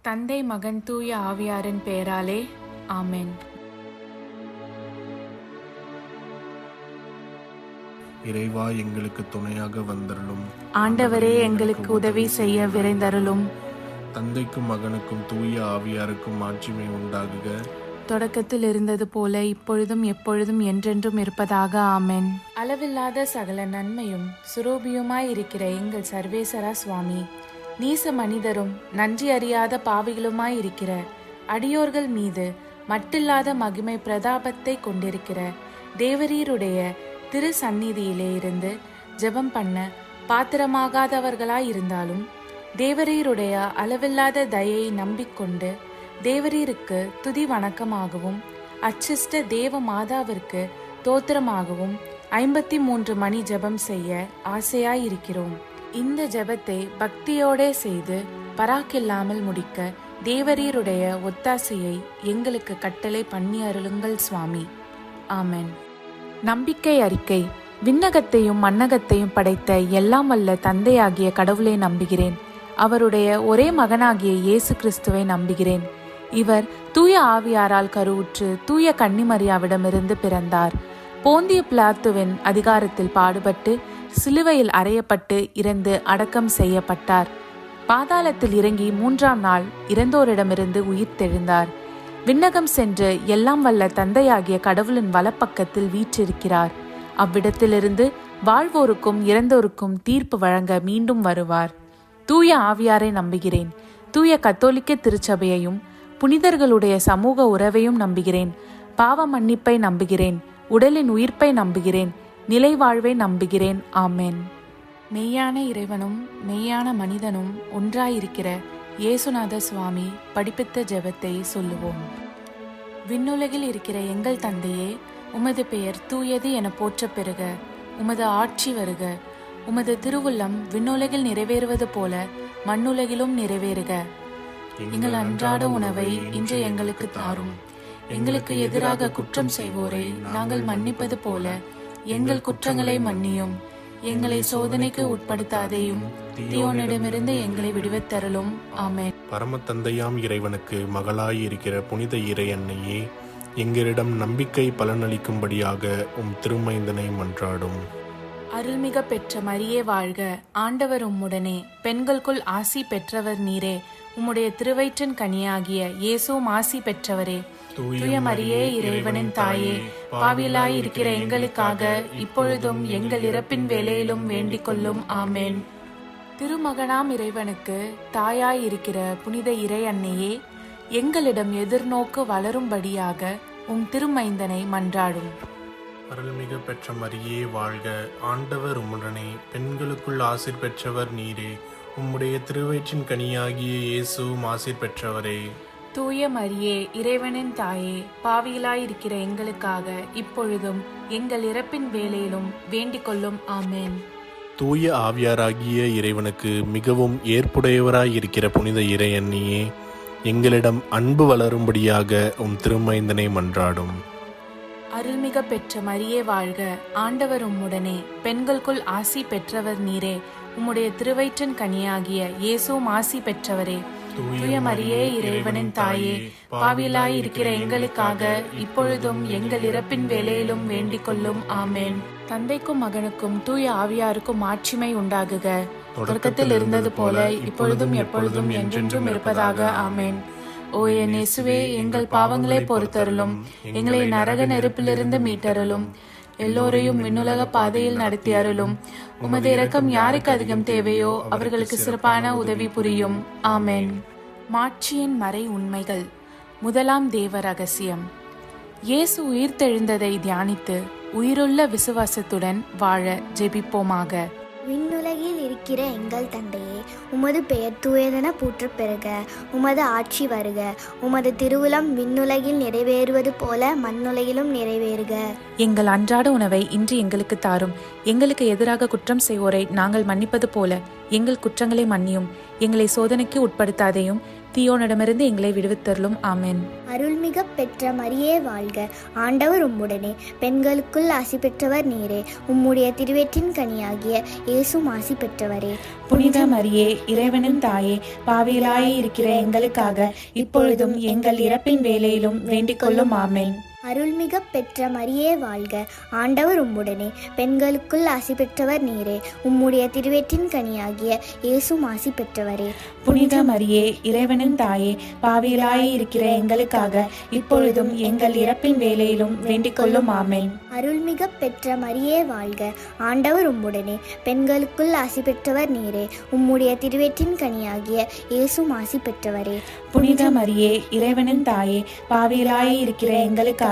தந்தை, மகன், தூய ஆவியாரின் பெயராலே ஆமென். இறைவா, எங்களுக்கு துணையாக வந்தருளும். ஆண்டவரே, எங்களுக்கு உதவி செய்ய விரைந்தருளும். தந்தைக்கும் மகனுக்கும் தூய ஆவியாருக்கும் ஆட்சிமை உண்டாகுக. தொடக்கத்தில் இருந்தது போல இப்பொழுதும் எப்பொழுதும் என்றென்றும் இருப்பதாக ஆமென். அளவில்லாத சகல நன்மையும் சுரூபியுமாயிருக்கிற எங்கள் சர்வேசரா சுவாமி, நீச மனிதரும் நன்றி அறியாத பாவிகளுமாயிருக்கிற அடியோர்கள் மீது மட்டில்லாத மகிமை பிரதாபத்தை கொண்டிருக்கிற தேவரீருடைய திரு சந்நிதியிலே இருந்து ஜெபம் பண்ண பாத்திரமாகாதவர்களாயிருந்தாலும் தேவரீருடைய அளவில்லாத தயையை நம்பிக்கொண்டு தேவரீருக்கு துதி வணக்கமாகவும் அச்சிஷ்ட தேவ மாதாவிற்கு தோத்திரமாகவும் 53 மணி ஜெபம் செய்ய ஆசையாயிருக்கிறோம். இந்த ஜெபத்தை பக்தியோட செய்து பராக்கில்லாமல் முடிக்க தேவரீருடைய ஒத்தாசையை எங்களுக்கு கட்டளை பண்ணி அருளுங்கள் சுவாமி. ஆமென். நம்பிக்கை அறிக்கை. விண்ணகத்தையும் மண்ணகத்தையும் படைத்த எல்லாம் வல்ல தந்தையாகிய கடவுளை நம்புகிறேன். அவருடைய ஒரே மகனாகிய இயேசு கிறிஸ்துவை நம்புகிறேன். இவர் தூய ஆவியாரால் கருவுற்று தூய கன்னிமரியாவிடமிருந்து பிறந்தார். போந்திய பிலாத்துவின் அதிகாரத்தில் பாடுபட்டு சிலுவையில் அறையப்பட்டு இறந்து அடக்கம் செய்யப்பட்டார். பாதாளத்தில் இறங்கி 3ஆம் நாள் இறந்தோரிடமிருந்து உயிர்த்தெழுந்தார். விண்ணகம் சென்று எல்லாம் வல்ல தந்தையாகிய கடவுளின் வலப்பக்கத்தில் வீற்றிருக்கிறார். அவ்விடத்திலிருந்து வாழ்வோருக்கும் இறந்தோருக்கும் தீர்ப்பு வழங்க மீண்டும் வருவார். தூய ஆவியாரை நம்புகிறேன். தூய கத்தோலிக்க திருச்சபையையும் புனிதர்களுடைய சமூக உறவையும் நம்புகிறேன். பாவ மன்னிப்பை நம்புகிறேன். உடலின் உயிர்ப்பை நம்புகிறேன். நிலை வாழ்வை நம்புகிறேன். ஆமென். மெய்யான இறைவனும் மெய்யான மனிதனும் ஒன்றாயிருக்கிற இயேசுநாத சுவாமி படிப்பித்த ஜெபத்தை சொல்லுவோம். விண்ணுலகில் இருக்கிற எங்கள் தந்தையே, உமது பெயர் தூயது என போற்ற பெறுக. உமது ஆட்சி வருக. உமது திருவுள்ளம் விண்ணுலகில் நிறைவேறுவது போல மண்ணுலகிலும் நிறைவேறுக. எங்கள் அன்றாட உணவை இன்று எங்களுக்கு தாரும். எங்களுக்கு எதிராக குற்றம் செய்வோரை நாங்கள் மன்னிப்பது போல எங்கள் குற்றங்களை மன்னியும். எங்களை சோதனைக்கு உட்படுத்தாதேயும், தீயோனிடமிருந்து எங்களை விடுவித்தருளும். ஆமென். பரம தந்தையாம் இறைவனுக்கு மகளாய் இருக்கிற புனித இறை அன்னையே, எங்களிடம் நம்பிக்கை பலனளிக்கும்படியாக உம் திருமைந்தனை மன்றாடும். அருள்மிக பெற்ற மரியே வாழ்க. ஆண்டவர் உம்முடனே, பெண்களுக்குள் ஆசி பெற்றவர் நீரே. உம்முடைய திருவயிற்றின் கனியாகிய இயேசுவும் ஆசி பெற்றவரே. தூய மரியே, இறைவனின் தாயே, பாவியலாய் இருக்கிற எங்களுக்காக இப்பொழுதும் எங்கள் இறப்பின் வேளையிலும் வேண்டிக் கொள்ளும். ஆமென். திருமகனாம் இறைவனுக்கு தாயாய் இருக்கிற புனித இறை அன்னையே, எங்களிடம் எதிர்நோக்கு வளரும்படியாக உம் திருமைந்தனை மன்றாடும். அருள்மிகு பெற்ற மரியே வாழ்க. ஆண்டவர் உம்முடனே, பெண்களுக்குள் ஆசீர் பெற்றவர் நீரே. உம்முடைய திருவயிற்றின் கனியாகிய இயேசுவும் ஆசீர் பெற்றவரே. தூய மரியே, இறைவனின் தாயே, பாவியலாயிருக்கிற எங்களுக்காக இப்பொழுதும் எங்கள் இறப்பின் வேளையிலும் வேண்டிக் கொள்ளும். ஆமென். தூய ஆவியாராகிய இறைவனுக்கு மிகவும் ஏற்புடையவராயிருக்கிற புனித இறை அன்னியே, எங்களிடம் அன்பு வளரும்படியாக உம் திருமைந்தனை மன்றாடும். அருள்மிக பெற்ற மரியே வாழ்க. ஆண்டவர் உம்முடனே, பெண்களுக்குள் ஆசி பெற்றவர் நீரே. உம்முடைய திருவயிற்றின் கனியாகிய இயேசுவும் ஆசி பெற்றவரே. தூய மரியே, இறைவனின் தாயே, பாவியலாய் இருக்கிற எங்களுக்காக இப்பொழுதும் எங்கள் இறப்பின் வேளையிலும் வேண்டிக் கொள்ளும். ஆமென். தந்தைக்கும் மகனுக்கும் தூய ஆவியாருக்கும் ஆட்சிமை உண்டாகுக. தொடக்கத்தில் இருந்தது போல இப்பொழுதும் எப்பொழுதும் என்றென்றும் இருப்பதாக. ஆமென். ஓ என் இயேசுவே, எங்கள் பாவங்களை பொறுத்தருளும். எங்களை நரக நெருப்பிலிருந்து மீட்டருளும். எல்லோரையும் விண்ணுலக பாதையில் நடத்தி அருளும். உமது இரக்கம் யாருக்கு அதிகம் தேவையோ அவர்களுக்கு சிறப்பான உதவி புரியும். ஆமென். மாட்சியின் மறை உண்மைகள். முதலாம் தேவ ரகசியம். இயேசு உயிர்த்தெழுந்ததை தியானித்து உயிருள்ள விசுவாசத்துடன் வாழ ஜெபிப்போமாக. விண்ணுலகில் இருக்கிற எங்கள் தந்தையே, உமது பெயர் தூயதென போற்ற பெறுக. உமது ஆட்சி வருக. உமது திருவுளம் விண்ணுலகில் நிறைவேறுவது போல மண்ணுலகிலும் நிறைவேறுக. எங்கள் அன்றாட உணவை இன்று எங்களுக்கு தாரும். எங்களுக்கு எதிராக குற்றம் செய்வோரை நாங்கள் மன்னிப்பது போல எங்கள் குற்றங்களை மன்னியும். எங்களை சோதனைக்கு உட்படுத்தாதேயும், தீயோனிடமிருந்து எங்களை விடுவித்தருளும். ஆமென். அருள்மிக பெற்ற மரியே வாழ்க, ஆண்டவர் உம்முடனே, பெண்களுக்குள் ஆசி பெற்றவர் நீரே. உம்முடைய திருவயிற்றின் கனியாகிய இயேசுவும் ஆசி பெற்றவரே. புனித மரியே, இறைவனின் தாயே, பாவிகளாய் இருக்கிற எங்களுக்காக இப்பொழுதும் எங்கள் இறப்பின் வேளையிலும் வேண்டிக் கொள்ளும். ஆமென். அருள்மிக பெற்ற மரியே வாழ்க, ஆண்டவர் உம்முடனே, பெண்களுக்குள் ஆசி பெற்றவர் நீரே. உம்முடைய திருவயிற்றின் கனியாகிய இயேசுவும் ஆசி பெற்றவரே. புனித மரியே, இறைவனின் தாயே, பாவிகளாய் இருக்கிற எங்களுக்காக இப்பொழுதும் எங்கள் இறப்பின் வேளையிலும் வேண்டிக் கொள்ளும். ஆமென். அருள்மிக பெற்ற மரியே வாழ்க, ஆண்டவர் உம்முடனே, பெண்களுக்குள் ஆசி பெற்றவர் நீரே. உம்முடைய திருவயிற்றின் கனியாகிய இயேசுவும் ஆசி பெற்றவரே. புனித மரியே, இறைவனின் தாயே, பாவிகளாய் இருக்கிற எங்களுக்காக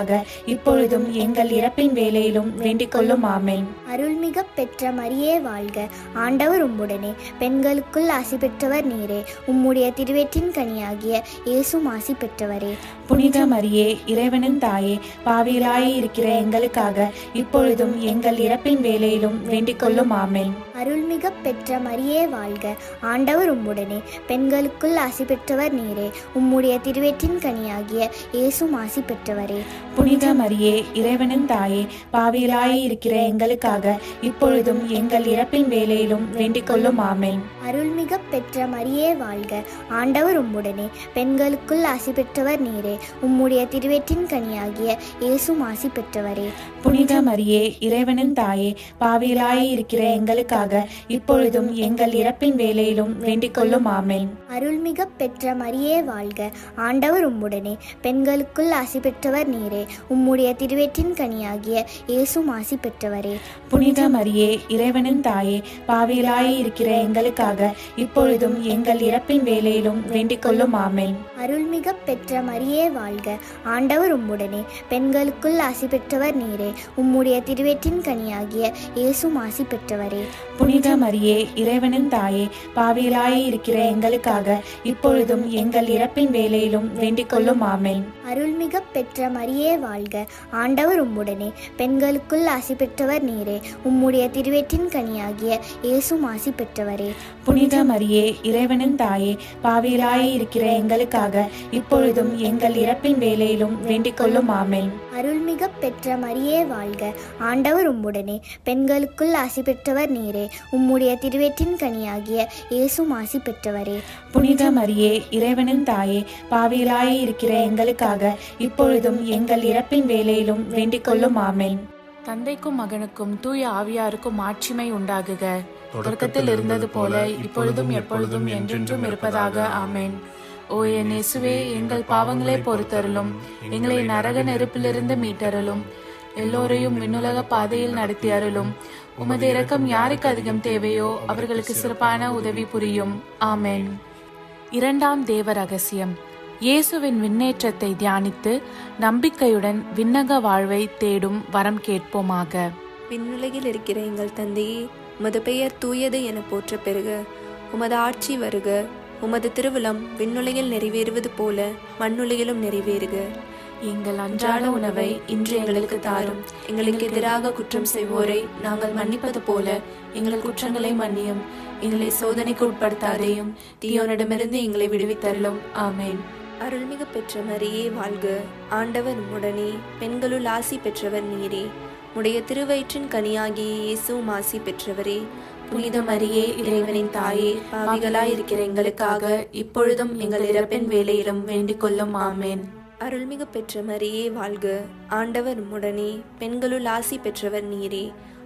இப்பொழுதும் எங்கள் இறப்பின் வேளையிலும் வேண்டிக் கொள்ளும். ஆமென். அருள்மிக பெற்ற மரியே வாழ்க, ஆண்டவர் உம்முடனே, பெண்களுக்குள் ஆசி பெற்றவர் நீரே. உம்முடைய திருவயிற்றின் கனியாகிய இயேசுவும் ஆசி பெற்றவரே. புனித மரியே, இறைவனின் தாயே, பாவிகளாய் இருக்கிற எங்களுக்காக இப்பொழுதும் எங்கள் இறப்பின் வேளையிலும் வேண்டிக் கொள்ளும். ஆமென். அருள்மிக பெற்ற மரியே வாழ்க, ஆண்டவர் உம்முடனே, பெண்களுக்குள் ஆசி பெற்றவர் நீரே. உம்முடைய திருவயிற்றின் கனியாகிய இயேசுவும் ஆசி பெற்றவரே. புனித மரியே, இறைவனின் தாயே, பாவிகளாய் இருக்கிற எங்களுக்காக இப்பொழுதும் எங்கள் இறப்பின் வேளையிலும் வேண்டிக் கொள்ளும். ஆமென். அருள்மிக பெற்ற மரியே வாழ்க, ஆண்டவர் உம்முடனே, பெண்களுக்குள் ஆசி பெற்றவர் நீரே. உம்முடைய திருவயிற்றின் கனியாகிய இயேசுவும் ஆசி பெற்றவரே. புனித மரியே, இறைவனின் தாயே, பாவிகளாய் இருக்கிற எங்களுக்காக இப்பொழுதும் எங்கள் இறப்பின் வேளையிலும் வேண்டிக் கொள்ளும். ஆமென். அருள்மிக பெற்ற மரியே வாழ்க, ஆண்டவர் உம்முடனே, பெண்களுக்குள் ஆசி பெற்றவர் நீரே. உம்முடைய திருவயிற்றின் கனியாகிய இயேசுவும் ஆசி பெற்றவரே. புனித மரியே, இறைவனின் தாயே, பாவிகளாய் இருக்கிற எங்களுக்காக இப்பொழுதும் எங்கள் இறப்பின் வேளையிலும் வேண்டிக் கொள்ளும். ஆமென். அருள்மிக பெற்ற மரியே வாழ்க, ஆண்டவர் உம்முடனே, பெண்களுக்குள் ஆசி பெற்றவர் நீரே. உம்முடைய திருவயிற்றின் கனியாகிய இயேசுவும் ஆசி பெற்றவரே. புனித மரியே, இறைவனின் தாயே, பாவிகளாய் இருக்கிற எங்களுக்காக இப்பொழுதும் எங்கள் இறப்பின் வேளையிலும் வேண்டிக் கொள்ளும். ஆமென். அருள்மிக பெற்ற மரியே வாழ்க, ஆண்டவர் உம்முடனே, பெண்களுக்குள் ஆசி பெற்றவர் நீரே. உம்முடைய திருவயிற்றின் கனியாகிய இயேசுவும் ஆசி பெற்றவரே. புனித மரியே, இறைவனின் தாயே, பாவிகளாய் இருக்கிற எங்களுக்காக இப்பொழுதும் எங்கள் இறப்பின் வேளையிலும் வேண்டிக் கொள்ளும். ஆமென். அருள்மிக பெற்ற மரியே வாழ்க, ஆண்டவர் உம்முடனே, பெண்களுக்குள் ஆசி பெற்றவர் நீரே. உம்முடைய திருவயிற்றின் கனியாகிய இயேசுவும் ஆசி பெற்றவரே. புனித மரியே, இறைவனின் தாயே, பாவிகளாய் இருக்கிற எங்களுக்காக இப்பொழுதும் எங்கள் இறப்பின் வேளையிலும் வேண்டிக் கொள்ளும். ஆமென். தந்தைக்கும் மகனுக்கும் தூய ஆவியாருக்கும் ஆட்சிமை உண்டாகுக. தொடக்கத்தில் இருந்தது போல இப்பொழுதும் எப்பொழுதும் என்றென்றும் இருப்பதாக. ஆமென். ஓ என் இயேசுவே, எங்கள் பாவங்களை பொறுத்தருளும், எங்களை நரக நெருப்பிலிருந்து மீட்டருளும், எல்லோரையும் விண்ணுலக பாதையில் நடத்தி அருளும். உமது இரக்கம் யாருக்கு அதிகம் தேவையோ அவர்களுக்கு சிறப்பான உதவி புரியும். ஆமென். இரண்டாம் தேவ ரகசியம். இயேசுவின் விண்ணேற்றத்தை தியானித்து நம்பிக்கையுடன் விண்ணக வாழ்வை தேடும் வரம் கேட்போமாக. விண்ணுலகில் இருக்கிற எங்கள் தந்தையே, உமது பெயர் தூயது என போற்ற பெறுக. உமது ஆட்சி வருக. உமது திருவுளம் விண்ணுலகில் நிறைவேறுவது போல மண்ணுலகிலும் நிறைவேறுக. எங்கள் அன்றாட உணவை இன்று எங்களுக்கு தாரும். எங்களுக்கு எதிராக குற்றம் செய்வோரை நாங்கள் மன்னிப்பது போல எங்கள் குற்றங்களை மன்னியும். எங்களை சோதனைக்கு உட்படுத்தாதேயும், தீயோனிடமிருந்து எங்களை விடுவித்தருளும். ஆமென். அருள்மிகு பெற்ற மரியே வாழ்க, ஆண்டவர் உம்முடனே, பெண்களுள் ஆசி பெற்றவர் நீரே. உடைய திருவயிற்றின் கனியாகிய இயேசுவும் ஆசி பெற்றவரே. புனித மரியே, இறைவனின் தாயே, பாவிகளாய் இருக்கிற எங்களுக்காக இப்பொழுதும் எங்கள் இறப்பின் வேளையிலும் வேண்டிக் கொள்ளும். ஆமென். அருள்மிகு பெற்ற மரியே வாழ்க, ஆண்டவர் உம்முடனே, பெண்களுள் ஆசி பெற்றவர் நீரே.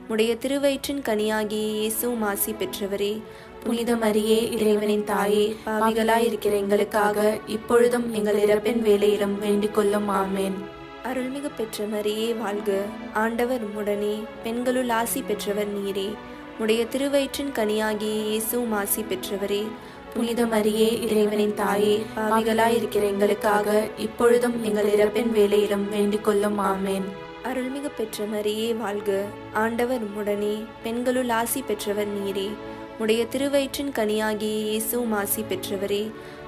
உடைய திருவயிற்றின் கனியாகிய இயேசுவும் ஆசி பெற்றவரே. புனித மரியே, இறைவனின் தாயே, பாவிகளாய் இருக்கிற எங்களுக்காக இப்பொழுதும் எங்கள் இறப்பின் வேளையிலும் வேண்டிக் கொள்ளும். ஆமென். அருள்மிகு பெற்ற மரியே வாழ்க, ஆண்டவர் உம்முடனே, பெண்களுள் ஆசி பெற்றவர் நீரே. உடைய திருவயிற்றின் கனியாகிய இயேசுவும் ஆசி பெற்றவரே. புனித மரியே, இறைவனின் தாயே, பாவிகளாய் இருக்கிற எங்களுக்காக இப்பொழுதும் எங்கள் இறப்பின் வேளையிலும் வேண்டிக் கொள்ளும். ஆமென். அருள்மிகு பெற்ற மரியே வாழ்க, ஆண்டவர் உம்முடனே, பெண்களுள் ஆசி பெற்றவர் நீரே. உடைய திருவயிற்றின் கனியாகிய இயேசுவும் ஆசி பெற்றவரே.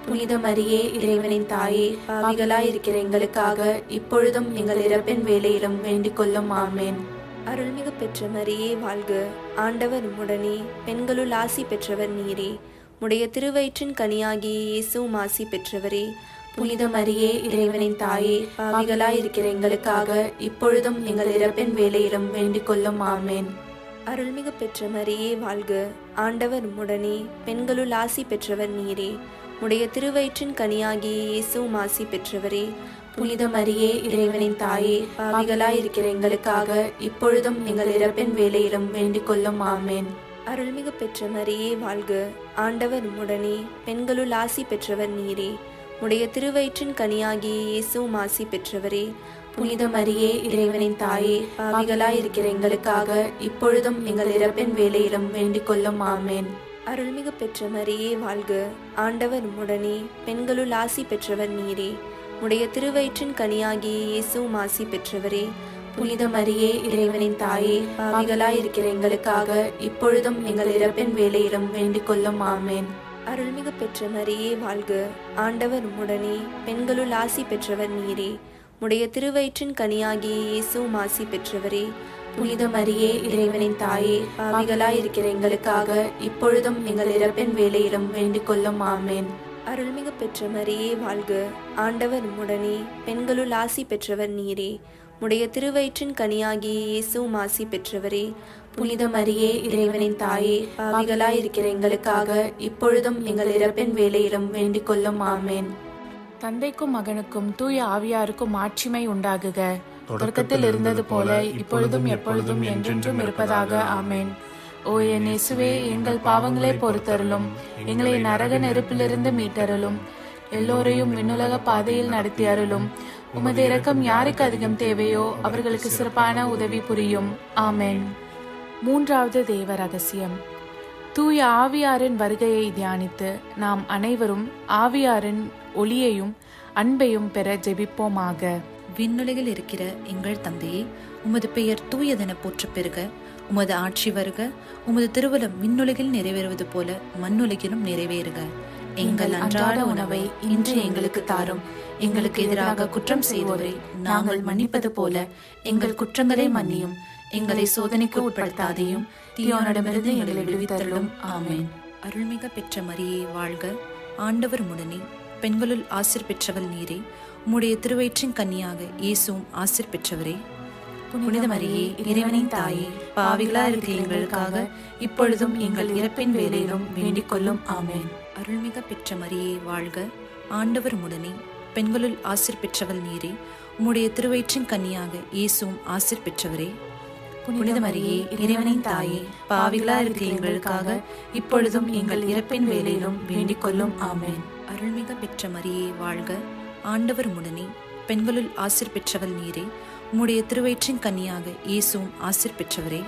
புனித மரியே, இறைவனின் தாயே, பாவிகளாய் இருக்கிற எங்களுக்காக இப்பொழுதும் எங்கள் இறப்பின் வேளையிலும் வேண்டிக் கொள்ளும். ஆமென். அருள்மிகு பெற்ற மரியே வாழ்க, ஆண்டவர் உம்முடனே, பெண்களுள் ஆசி பெற்றவர் நீரே. உடைய திருவயிற்றின் கனியாகிய இயேசுவும் ஆசி பெற்றவரே. புனித மரியே, இறைவனின் தாயே, பாவிகளாயிருக்கிற எங்களுக்காக இப்பொழுதும் எங்கள் இறப்பின் வேளையிலும் வேண்டிக் கொள்ளும். ஆமேன். அருள்மிகு பெற்ற மரியே வாழ்க. ஆண்டவர் உம்முடனே, பெண்களுள் ஆசி பெற்றவர் நீரே. உடைய திருவயிற்றின் கனியாகிய இயேசுவும் ஆசி பெற்றவரே. புனித மரியே, இறைவனின் தாயே, பாவிகளாயிருக்கிற எங்களுக்காக இப்பொழுதும் எங்கள் இறப்பின் வேளையிலும் வேண்டிக் கொள்ளும். ஆமேன். அருள்மிகு பெற்ற மரியே வாழ்க. ஆண்டவர் உம்முடனே, பெண்களுள் ஆசி பெற்றவர் நீரே. உடைய திருவயிற்றின் கனியாகிய இயேசுவும் ஆசி பெற்றவரே. புனித மரியே, இறைவனின் தாயே, பாவிகளாயிருக்கிற எங்களுக்காக இப்பொழுதும் எங்கள் இறப்பின் வேளையிலும் வேண்டிக் கொள்ளும். ஆமேன். அருள்மிகு பெற்ற மரியே வாழ்க. ஆண்டவர் உம்முடனே, பெண்களுள் ஆசி பெற்றவர் நீரே. உடைய திருவயிற்றின் கனியாகிய இயேசுவும் ஆசி பெற்றவரே. புனித மரியே, இறைவனின் தாயே, பாவிகளாயிருக்கிற எங்களுக்காக இப்பொழுதும் எங்கள் இறப்பின் வேளையிலும் வேண்டிக் கொள்ளும். ஆமேன். அருள்மிகு பெற்ற மரியே வாழ்க. ஆண்டவர் உம்முடனே, பெண்களுள் ஆசி பெற்றவர் நீரே. உடைய திருவயிற்றின் கனியாகிய இயேசுவும் ஆசி பெற்றவரே. புனித மரியே, இறைவனின் தாயே, பாவிகளாயிருக்கிற எங்களுக்காக இப்பொழுதும் எங்கள் இறப்பின் வேளையிலும் வேண்டிக் கொள்ளும். ஆமேன். அருள்மிகு பெற்ற மரியே வாழ்க. ஆண்டவர் உம்முடனே, பெண்களுள் ஆசி பெற்றவர் நீரே. உடைய திருவயிற்றின் கனியாகிய இயேசுவும் ஆசி பெற்றவரே. புனித மரியே, இறைவனின் தாயே, பாவிகளாயிருக்கிற எங்களுக்காக இப்பொழுதும் எங்கள் இறப்பின் வேளையிலும் வேண்டிக் கொள்ளும். ஆமேன். தந்தைக்கும் மகனுக்கும் தூய ஆவியாருக்கும் மாட்சிமை உண்டாகுக. தொடக்கத்தில் இருந்தது போல இப்பொழுதும் எப்பொழுதும் என்றென்றும் இருப்பதாக. ஆமேன். ஓ என் இயேசுவே, எங்கள் பாவங்களை பொறுத்தருளும், எங்களை நரக நெருப்பிலிருந்து மீட்டருளும், எல்லோரையும் விண்ணுலக பாதையில் நடத்தி அருளும். உமது இரக்கம் யாருக்கு அதிகம் தேவையோ அவர்களுக்கு சிறப்பான உதவி புரியும். ஆமேன். மூன்றாவது தேவ ரகசியம். தூய ஆவியாரின் வருகையை தியானித்து நாம் அனைவரும் ஆவியாரின் ஒளியையும் அன்பையும் பெற ஜெபிப்போமாக. விண்ணுலகில் இருக்கிற எங்கள் தந்தையே, உமது பெயர் தூயதென போற்றப் பெறுக. உமது ஆட்சி வருக. உமது திருவுளம் விண்ணுலகில் நிறைவேறுவது போல மண்ணுலகிலும் நிறைவேறுக. எங்கள் அன்றாட உணவை இன்று எங்களுக்கு தாரும். எங்களுக்கு எதிராக குற்றம் செய்வோரை நாங்கள் மன்னிப்பது போல எங்கள் குற்றங்களை மன்னியும். எங்களை சோதனைக்கு உட்படுத்தாதையும் தீயோனிடமிருந்து எங்களை விடுவித்தருளும். ஆமேன். அருள்மிக பெற்ற மரியே வாழ்க. ஆண்டவர் உம்முடனே, பெண்களுள் ஆசீர் பெற்றவள் நீரே. உம்முடைய திருவயிற்றின் கன்னியாக இயேசுவும் ஆசீர் பெற்றவரே. புனித மரியே, இறைவனின் தாயே, பாவிகளா இருக்கிற எங்களுக்காக இப்பொழுதும் எங்கள் இறப்பின் வேளையிலும் வேண்டிக் கொள்ளும். ஆமேன். அருள்மிக பெற்ற மரியே வாழ்க. ஆண்டவர் உம்முடனே, பெண்களுள் ஆசீர் பெற்றவள் நீரே. உம்முடைய திருவயிற்றின் கன்னியாக இயேசுவும் ஆசீர் பெற்றவரே. புனித மரியே, இறைவனின் தாயே, பாவிகளா இருக்கிற எங்களுக்காக இப்பொழுதும் எங்கள் இறப்பின் வேளையிலும் வேண்டிக் கொள்ளும். ஆமேன். அருள்மிக பெற்ற மரியே வாழ்க. ஆண்டவர் உம்முடனே, பெண்களுள் ஆசீர் பெற்றவள் நீரே. உம்முடைய திருவயிற்றின் கன்னியாக இயேசுவும் ஆசீர் பெற்றவரே.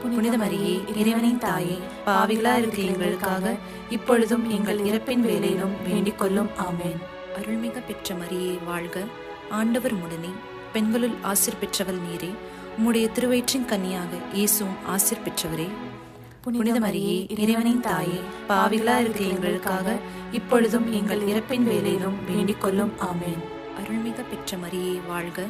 புனித மரியே, இறைவனின் தாயே, பாவிகளா இருக்கிற எங்களுக்காக இப்பொழுதும் எங்கள் இறப்பின் வேளையிலும் வேண்டிக் கொள்ளும். ஆமேன். அருள்மிக பெற்ற மரியே வாழ்க. ஆண்டவர் உம்முடனே, பெண்களுள் ஆசீர் பெற்றவள் நீரே. உம்முடைய திருவயிற்றின் கன்னியாக இயேசுவும் ஆசீர் பெற்றவரே. புனித மரியே, இறைவனின் தாயே, பாவிகளா இருக்கிற எங்களுக்காக இப்பொழுதும் எங்கள் இறப்பின் வேளையிலும் வேண்டிக் கொள்ளும். ஆமேன். அருள்மிக பெற்ற மரியே வாழ்க.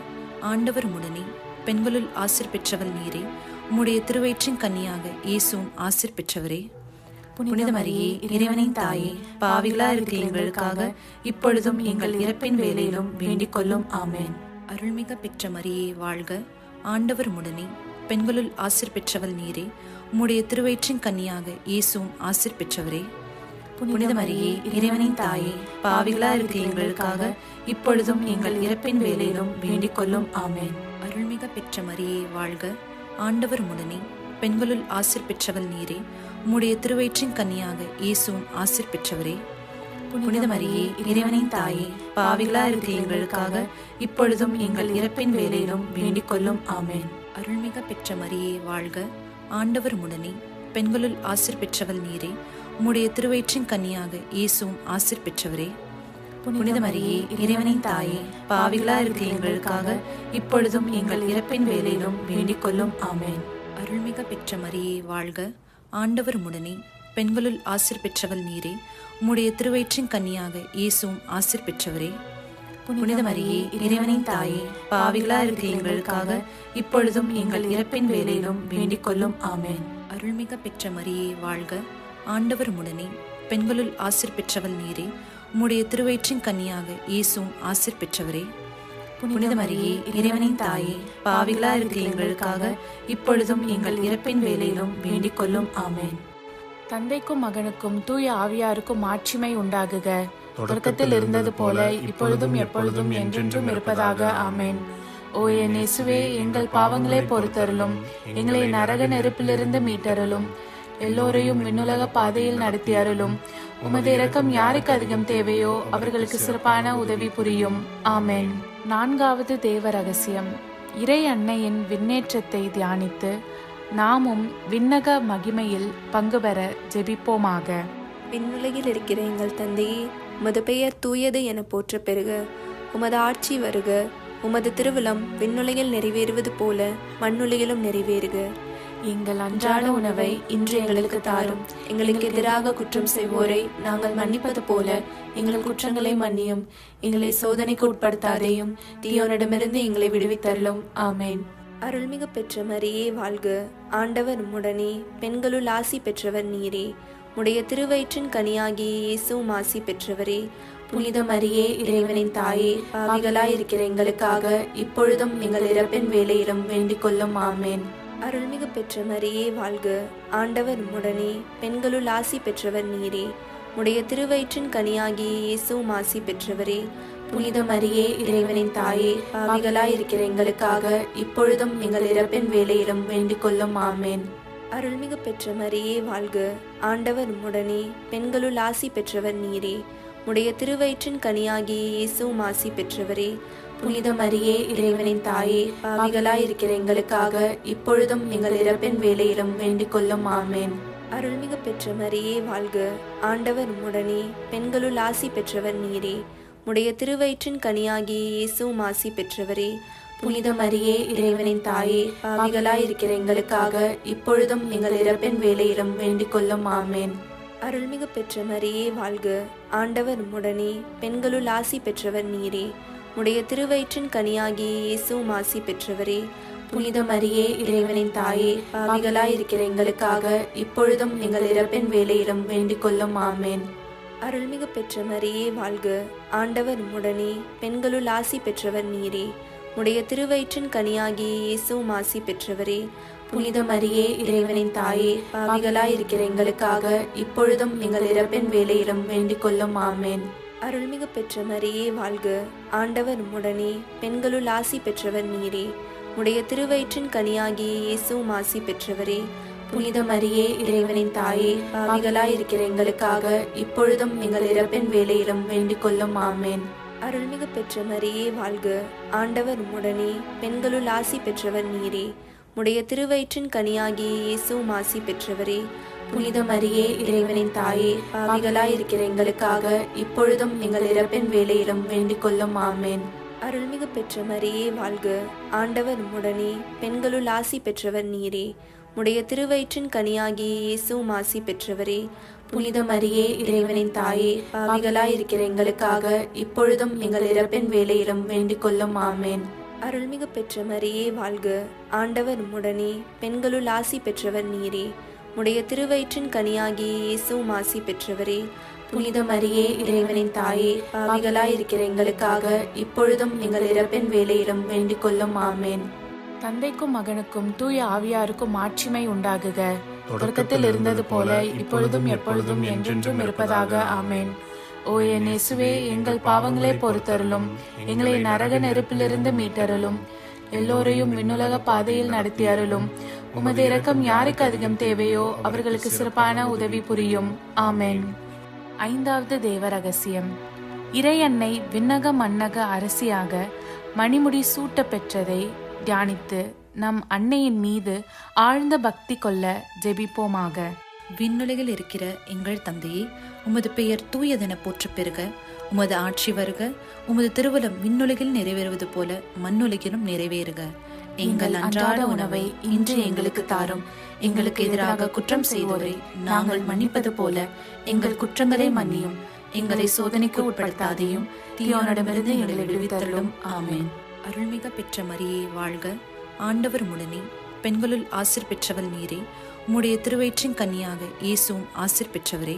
ஆண்டவர் உம்முடனே, பெண்களுள் ஆசீர் பெற்றவள் நீரே. உம்முடைய திருவயிற்றின் கன்னியாக இயேசுவும் ஆசீர் பெற்றவரே. புனித மரியே, இறைவனின் தாயே, பாவிகளா இருக்கிற எங்களுக்காக இப்பொழுதும் எங்கள் இறப்பின் வேளையிலும் வேண்டிக் கொள்ளும். ஆமேன். அருள்மிக பெற்ற மரியே வாழ்க. ஆண்டவர் உம்முடனே, பெண்களுள் ஆசீர் பெற்றவள் நீரே. உம்முடைய திருவயிற்றின் கன்னியாக இயேசுவும் ஆசீர் பெற்றவரே. புனித மரியே, இறைவனின் தாயே, பாவிகளா இருக்கிற எங்களுக்காக இப்பொழுதும் எங்கள் இறப்பின் வேளையிலும் வேண்டிக் கொள்ளும். ஆமேன். அருள்மிக பெற்ற மரியே வாழ்க. ஆண்டவர் உம்முடனே, பெண்களுள் ஆசீர் பெற்றவள் நீரே. உம்முடைய திருவயிற்றின் கன்னியாக இயேசுவும் ஆசீர் பெற்றவரே. புனித மரியே, இறைவனின் தாயே, பாவிகளா இருக்கிற எங்களுக்காக இப்பொழுதும் எங்கள் இறப்பின் வேளையிலும் வேண்டிக் கொள்ளும். ஆமேன். அருள்மிக பெற்ற மரியே வாழ்க. ஆண்டவர் உம்முடனே, பெண்களுள் ஆசீர் பெற்றவள் நீரே. உம்முடைய திருவயிற்றின் கன்னியாக இயேசுவும் ஆசீர் பெற்றவரே. புனித மரியே, இறைவனின் தாயே, பாவிகளா இருக்கிற எங்களுக்காக இப்பொழுதும் எங்கள் இறப்பின் வேளையிலும் வேண்டிக் கொள்ளும். ஆமேன். அருள்மிக பெற்ற மரியே வாழ்க. ஆண்டவர் உம்முடனே, பெண்களுள் ஆசீர் பெற்றவள் நீரே. உம்முடைய திருவயிற்றின் கன்னியாக இயேசுவும் ஆசீர் பெற்றவரே. புனித மரியே, இறைவனின் தாயே, பாவிகளா இருக்கிற எங்களுக்காக இப்பொழுதும் எங்கள் இறப்பின் வேளையிலும் வேண்டிக் கொள்ளும். ஆமேன். அருள்மிக பெற்ற மரியே வாழ்க. ஆண்டவர் உம்முடனே, பெண்களுள் ஆசீர் பெற்றவள் நீரே. உம்முடைய திருவயிற்றின் கன்னியாக இயேசுவும் ஆசீர் பெற்றவரே. புனித மரியே, இறைவனின் தாயே, பாவிகளா இருக்கிற எங்களுக்காக இப்பொழுதும் எங்கள் இறப்பின் வேளையிலும் வேண்டிக் கொள்ளும். ஆமென். தந்தைக்கும் மகனுக்கும் தூய ஆவியாருக்கும் மாட்சிமை உண்டாகுக. தொடக்கத்தில் இருந்தது போல இப்பொழுதும் எப்பொழுதும் என்றென்றும் இருப்பதாக. ஆமென். ஓ என் இயேசுவே, எங்கள் பாவங்களை பொறுத்தருளும், எங்களை நரக நெருப்பிலிருந்து மீட்டருளும், எல்லோரையும் விண்ணுலக பாதையில் நடத்தி அருளும். உமது இரக்கம் யாருக்கு அதிகம் தேவையோ அவர்களுக்கு சிறப்பான உதவி புரியும். ஆமென். நான்காவது தேவ ரகசியம். இறை அன்னையின் விண்ணேற்றத்தை தியானித்து நாமும் விண்ணக மகிமையில் பங்கு பெற ஜெபிப்போமாக. விண்ணுலகில் இருக்கிற எங்கள் தந்தையே, உமது பெயர் தூயது என போற்ற பெறுக. உமது ஆட்சி வருக. உமது திருவுளம் விண்ணுலகில் நிறைவேறுவது போல மண்ணுலகிலும் நிறைவேறுக. எங்கள் அன்றாட உணவை இன்று எங்களுக்கு தாரும். எங்களுக்கு எதிராக குற்றம் செய்வோரை நாங்கள் மன்னிப்பது போல எங்கள் குற்றங்களை மன்னியும். எங்களை சோதனைக்கு உட்படுத்தாதேயும், தீயோனிடமிருந்து எங்களை விடுவித்தருளும். ஆமென். அருள்மிகு பெற்ற மரியே வாழ்க. ஆண்டவர் உம்முடனே, பெண்களுள் ஆசி பெற்றவர் நீரே. உடைய திருவயிற்றின் கனியாகிய இயேசுவும் ஆசி பெற்றவரே. புனித மரியே, இறைவனின் தாயே, பாவிகளாயிருக்கிற எங்களுக்காக இப்பொழுதும் எங்கள் இறப்பின் வேளையிலும் வேண்டிக் கொள்ளும். ஆமென். அருள்மிகு பெற்ற மரியே வாழ்க. ஆண்டவர் உம்முடனே, பெண்களுள் ஆசி பெற்றவர் நீரே. உடைய திருவயிற்றின் கனியாகிய இயேசுவும் ஆசி பெற்றவரே. புனித மரியே, இறைவனின் தாயே, பாவிகளாயிருக்கிற எங்களுக்காக இப்பொழுதும் எங்கள் இறப்பின் வேளையிலும் வேண்டிக் கொள்ளும். ஆமென். அருள்மிகு பெற்ற மரியே வாழ்க. ஆண்டவர் உம்முடனே, பெண்களுள் ஆசி பெற்றவர் நீரே. உடைய திருவயிற்றின் கனியாகிய இயேசுவும் ஆசி பெற்றவரே. புனித மரியே, இறைவனின் தாயே, பாவிகளாயிருக்கிற எங்களுக்காக இப்பொழுதும் எங்கள் இறப்பின் வேளையிலும் வேண்டிக் கொள்ளும். ஆமென். அருள்மிகு பெற்ற மரியே வாழ்க. ஆண்டவர் உம்முடனே, பெண்களுள் ஆசி பெற்றவர் நீரே. உடைய திருவயிற்றின் கனியாகிய இயேசுவும் ஆசி பெற்றவரே. புனித மரியே, இறைவனின் தாயே, பாவிகளாயிருக்கிற எங்களுக்காக இப்பொழுதும் எங்கள் இறப்பின் வேளையிலும் வேண்டிக் கொள்ளும். ஆமென். அருள்மிகு பெற்ற மரியே வாழ்க. ஆண்டவர் உம்முடனே, பெண்களுள் ஆசி பெற்றவர் நீரே. உடைய திருவயிற்றின் கனியாகிய இயேசுவும் ஆசி பெற்றவரே. புனித மரியே, இறைவனின் தாயே, பாவிகளாயிருக்கிற எங்களுக்காக இப்பொழுதும் எங்கள் இறப்பின் வேளையிலும் வேண்டிக் கொள்ளும். ஆமென். அருள்மிகு பெற்ற மரியே வாழ்க. ஆண்டவர் உம்முடனே, பெண்களுள் ஆசி பெற்றவர் நீரே. உடைய திருவயிற்றின் கனியாகிய இயேசுவும் ஆசி பெற்றவரே. புனித மரியே, இறைவனின் தாயே, பாவிகளாயிருக்கிற எங்களுக்காக இப்பொழுதும் எங்கள் இறப்பின் வேளையிலும் வேண்டிக் கொள்ளும். ஆமென். அருள்மிகு பெற்ற மரியே வாழ்க. ஆண்டவர் உம்முடனே, பெண்களுள் ஆசி பெற்றவர் நீரே. உடைய திருவயிற்றின் கனியாகிய இயேசுவும் ஆசி பெற்றவரே. புனித மரியே, இறைவனின் தாயே, பாவிகளாயிருக்கிற எங்களுக்காக இப்பொழுதும் எங்கள் இறப்பின் வேளையிலும் வேண்டிக் கொள்ளும். ஆமென். அருள்மிகு பெற்ற மரியே வாழ்க. ஆண்டவர் உம்முடனே, பெண்களுள் ஆசி பெற்றவர் நீரே. உடைய திருவயிற்றின் கனியாகிய இயேசுவும் ஆசி பெற்றவரே. புனித மரியே, இறைவனின் தாயே, பாவிகளாயிருக்கிற எங்களுக்காக இப்பொழுதும் எங்கள் இறப்பின் வேளையிலும் வேண்டிக் கொள்ளும். ஆமென். அருள்மிகு பெற்ற மரியே வாழ்க. ஆண்டவர் உம்முடனே, பெண்களுள் ஆசி பெற்றவர் நீரே. உடைய திருவயிற்றின் கனியாகிய இயேசுவும் ஆசி பெற்றவரே. புனித மரியே, இறைவனின் தாயே, பாவிகளாயிருக்கிற எங்களுக்காக இப்பொழுதும் எங்கள் இறப்பின் வேளையிலும் வேண்டிக் கொள்ளும். ஆமென். அருள்மிகு பெற்ற மரியே வாழ்க. ஆண்டவர் உம்முடனே, பெண்களுள் ஆசி பெற்றவர் நீரே. உடைய திருவயிற்றின் கனியாகிய இயேசுவும் ஆசி பெற்றவரே. புனித மரியே, இறைவனின் தாயே, பாவிகளாயிருக்கிற எங்களுக்காக இப்பொழுதும் எங்கள் இறப்பின் வேளையிலும் வேண்டிக் கொள்ளும். ஆமென். தந்தைக்கும் மகனுக்கும் தூய ஆவியாருக்கும் மாட்சிமை உண்டாகுக. தொடக்கத்தில் இருந்தது போல இப்பொழுதும் எப்பொழுதும் என்றென்றும் இருப்பதாக. ஆமென். ஓ என் இயேசுவே, எங்கள் பாவங்களை பொறுத்தருளும், எங்களை நரக நெருப்பிலிருந்து மீட்டருளும், எல்லோரையும் விண்ணுலக பாதையில் நடத்தி அருளும். உமது இரக்கம் யாருக்கு அதிகம் தேவையோ அவர்களுக்கு சிறப்பான உதவி புரியும். ஆமென். ஐந்தாவது தேவ ரகசியம். இறை அன்னை விண்ணக மன்னக அரசியாக மணிமுடி சூட்ட பெற்றதை தியானித்து நம் அன்னையின் மீது ஆழ்ந்த பக்தி கொள்ள ஜெபிப்போமாக. விண்ணுலகில் இருக்கிற எங்கள் தந்தையே, உமது பெயர் தூயதென போற்ற பெறுக. உமது ஆட்சி வருக. உமது திருவுளம் விண்ணுலகில் நிறைவேறுவது போல மண்ணுலகிலும் நிறைவேறுக. எங்கள் அன்றாட உணவை இன்று எங்களுக்கு தாரும். எங்களுக்கு எதிராக குற்றம் செய்வோரை நாங்கள் மன்னிப்பது போல எங்கள் குற்றங்களை மன்னியும். எங்களை சோதனைக்கு உட்படுத்தாதையும், தீயோனிடமிருந்து எங்களை விடுவித்தருளும். ஆமென். அருள்மிக பெற்ற மரியே வாழ்க. ஆண்டவர் உம்முடனே, பெண்களுள் ஆசீர் பெற்றவள் நீரே. உம்முடைய திருவயிற்றின் கன்னியாக இயேசுவும் ஆசீர் பெற்றவரே.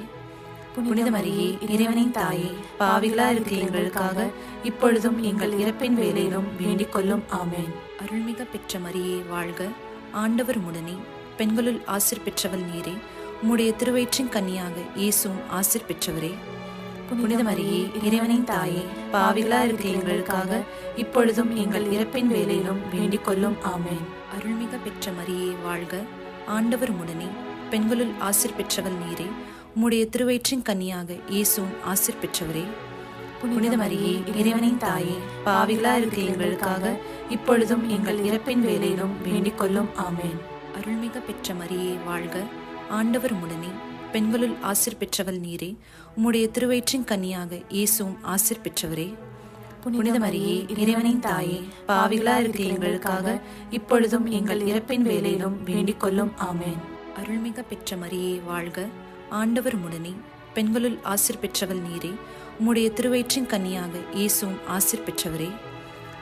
புனித மரியே, இறைவனின் தாயே, பாவிகளா இருக்கிற எங்களுக்காக இப்பொழுதும் எங்கள் இறப்பின் வேளையிலும் வேண்டிக் கொள்ளும். ஆமென். அருள்மிக பெற்ற மரியே வாழ்க, ஆண்டவர் உடனே, பெண்களுள் ஆசீர் பெற்றவள் நீரே. உம்முடைய திருவயிற்றின் கன்னியாக இயேசுவும் ஆசீர் பெற்றவரே. புனித மரியே, இறைவனின் தாயே, பாவிகளா இருக்கிற எங்களுக்காக இப்பொழுதும் எங்கள் இறப்பின் வேளையிலும் வேண்டிக் கொள்ளும். ஆமென். அருள்மிக பெற்ற மரியே வாழ்க, ஆண்டவர் உடனே, பெண்களுள் ஆசீர் பெற்றவள் நீரே. உம்முடைய திருவயிற்றின் கன்னியாக இயேசுவும் ஆசீர் பெற்றவரே. புனித மரியே, இறைவனின் தாயே, பாவிகளா இருக்கிற எங்களுக்காக இப்பொழுதும் எங்கள் இறப்பின் வேளையிலும் வேண்டிக் கொள்ளும். ஆமென். அருள்மிக பெற்ற மரியே வாழ்க, ஆண்டவர் உடனே, பெண்களுள் ஆசீர் பெற்றவள் நீரே. உம்முடைய திருவயிற்றின் கன்னியாக இயேசுவும் ஆசீர் பெற்றவரே. புனித மரியே, இறைவனின் தாயே, பாவிகளா இருக்கிற எங்களுக்காக இப்பொழுதும் எங்கள் இறப்பின் வேளையிலும் வேண்டிக் கொள்ளும். ஆமென். அருள்மிக பெற்ற மரியே வாழ்க, ஆண்டவர் உடனே, பெண்களுள் ஆசீர் பெற்றவள் நீரே. உம்முடைய திருவயிற்றின் கன்னியாக இயேசுவும் ஆசீர் பெற்றவரே.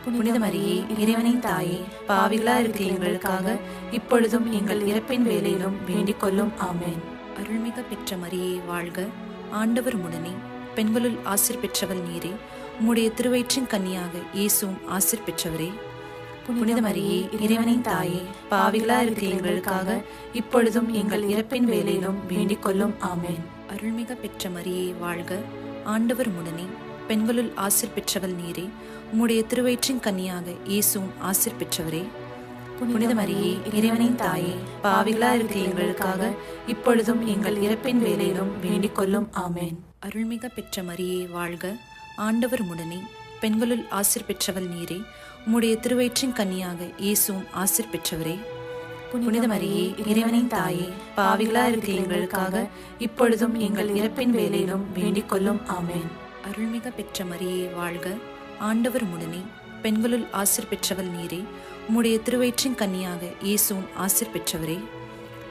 புனித மரியே, இறைவனின் தாயே, பாவிகளா இருக்கிற எங்களுக்காக இப்பொழுதும் எங்கள் இறப்பின் வேளையிலும் வேண்டிக் கொள்ளும். ஆமென். அருள்மிக பெற்ற மரியே வாழ்க, ஆண்டவர் உடனே, பெண்களுள் ஆசீர் பெற்றவள் நீரே. உம்முடைய திருவயிற்றின் கன்னியாக இயேசுவும் ஆசீர் பெற்றவரே. புனித மரியே, இறைவனின் தாயே, பாவிகளா இருக்கிற எங்களுக்காக இப்பொழுதும் எங்கள் இறப்பின் வேளையிலும் வேண்டிக் கொள்ளும். ஆமென். அருள்மிக பெற்ற மரியே வாழ்க, ஆண்டவர் உடனே, பெண்களுள் ஆசீர் பெற்றவள் நீரே. உம்முடைய திருவயிற்றின் கன்னியாக இயேசுவும் ஆசீர் பெற்றவரே. புனித மரியே, இறைவனின் தாயே, பாவிகளா இருக்கிற எங்களுக்காக இப்பொழுதும் எங்கள் இறப்பின் வேளையிலும் வேண்டிக் கொள்ளும். ஆமென். அருள்மிக பெற்ற மரியே வாழ்க, ஆண்டவர் உடனே, பெண்களுள் ஆசீர் பெற்றவள் நீரே. உம்முடைய திருவயிற்றின் கன்னியாக இயேசுவும் ஆசீர் பெற்றவரே. புனித மரியே, இறைவனின் தாயே, பாவிகளா இருக்கிற எங்களுக்காக இப்பொழுதும் எங்கள் இறப்பின் வேளையிலும் வேண்டிக் கொள்ளும். ஆமென். அருள்மிக பெற்ற மரியே வாழ்க, ஆண்டவர் உடனே, பெண்களுள் ஆசீர் பெற்றவள் நீரே. உம்முடைய திருவயிற்றின் கன்னியாக இயேசுவும் ஆசீர் பெற்றவரே.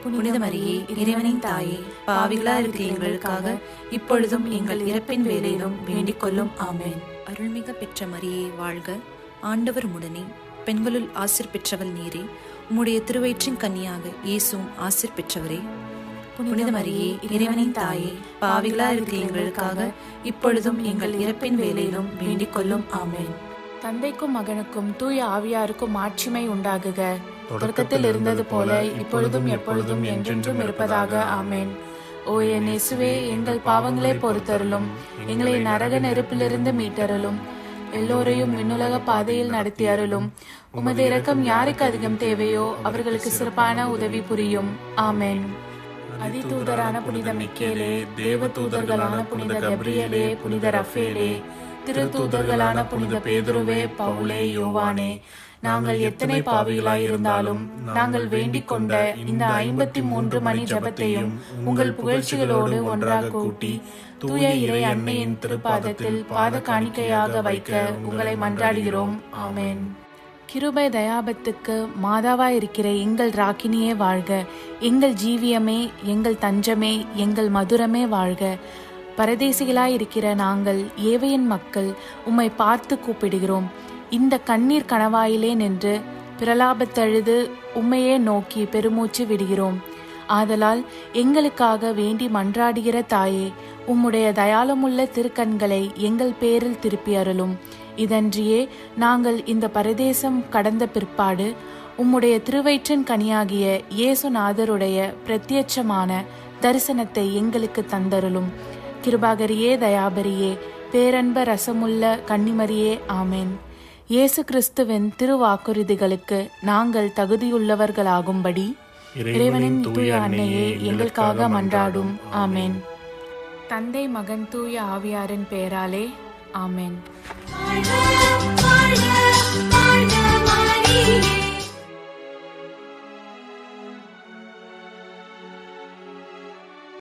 புனித மரியே, இறைவனின் தாயே, பாவிகளா இருக்கிற எங்களுக்காக இப்பொழுதும் எங்கள் இறப்பின் வேளையிலும் வேண்டிக் கொள்ளும். ஆமென். அருள்மிக பெற்ற மரியே வாழ்க, ஆண்டவர் உடனே, பெண்களுள் ஆசீர் பெற்றவள் நீரே. உம்முடைய திருவயிற்றின் கன்னியாக இயேசுவும் ஆசீர் பெற்றவரே. புனித மரியே, இறைவனின் தாயே, பாவிகளா இருக்கிற எங்களுக்காக இப்பொழுதும் எங்கள் இறப்பின் வேளையிலும் வேண்டிக் கொள்ளும். ஆமென். தந்தைக்கும் மகனுக்கும் தூய ஆவியாருக்கும் ஆட்சிமை உண்டாகுக. தொடக்கத்தில் இருந்தது போல இப்பொழுதும் எப்பொழுதும் என்றென்றும் இருப்பதாக. ஆமென். ஓ என் இயேசுவே, எங்கள் பாவங்களை பொறுத்தருளும், எங்களை நரக நெருப்பிலிருந்து மீட்டருளும், எல்லோரையும் விண்ணுலக பாதையில் நடத்தி அருளும். உமது இரக்கம் யாருக்கு அதிகம் தேவையோ அவர்களுக்கு சிறப்பான உதவி புரியும். ஆமென். அதிதூதரான புனித மிக்கேலே, தேவ தூதர்களான புனித கப்ரியேலே, புனித ரஃபேலே, திருத்தூதர்களான புனித பேதுருவே, பவுலே, யோவானே, நாங்கள் எத்தனை பாவிகளாய் இருந்தாலும் நாங்கள் வேண்டிக் கொண்ட இந்த 53 மணி ஜபத்தையும் உங்கள் புகழ்ச்சிகளோடு ஒன்றாக கூட்டி தூய இறை அன்னையின் திருப்பாதத்தில் பாத காணிக்கையாக வைக்க உங்களை மன்றாடுகிறோம். ஆமென். கிருபை தயாபத்துக்கு மாதாவாயிருக்கிற எங்கள் ராக்கினியே வாழ்க. எங்கள் ஜீவியமே, எங்கள் தஞ்சமே, எங்கள் மதுரமே வாழ்க. பரதேசிகளாயிருக்கிற நாங்கள் ஏவையின் மக்கள் உம்மை பார்த்து கூப்பிடுகிறோம். இந்த கண்ணீர் கணவாயிலே நின்று பிரலாபத்தழுது உம்மையே நோக்கி பெருமூச்சு விடுகிறோம். ஆதலால் எங்களுக்காக வேண்டி மன்றாடுகிற தாயே, உம்முடைய தயாளமுள்ள திருக்கண்களை எங்கள் பேரில் திருப்பி அருளும். இதன்றியே நாங்கள் இந்த பரதேசம் கடந்த பிற்பாடு உம்முடைய திருவயிற்றின் கனியாகிய இயேசுநாதருடைய பிரத்யட்சமான தரிசனத்தை எங்களுக்கு தந்தருளும். கிருபாகரியே, தயாபரியே, பேரன்ப ரசமுள்ள கன்னிமரியே, ஆமென். இயேசு கிறிஸ்துவின் திருவாக்குறுதிகளுக்கு நாங்கள் தகுதியுள்ளவர்களாகும்படி இறைவனின் தூய அன்னையே எங்களுக்காக மன்றாடும். ஆமென். தந்தை, மகன், தூய ஆவியாரின் பெயராலே. ஆமென்.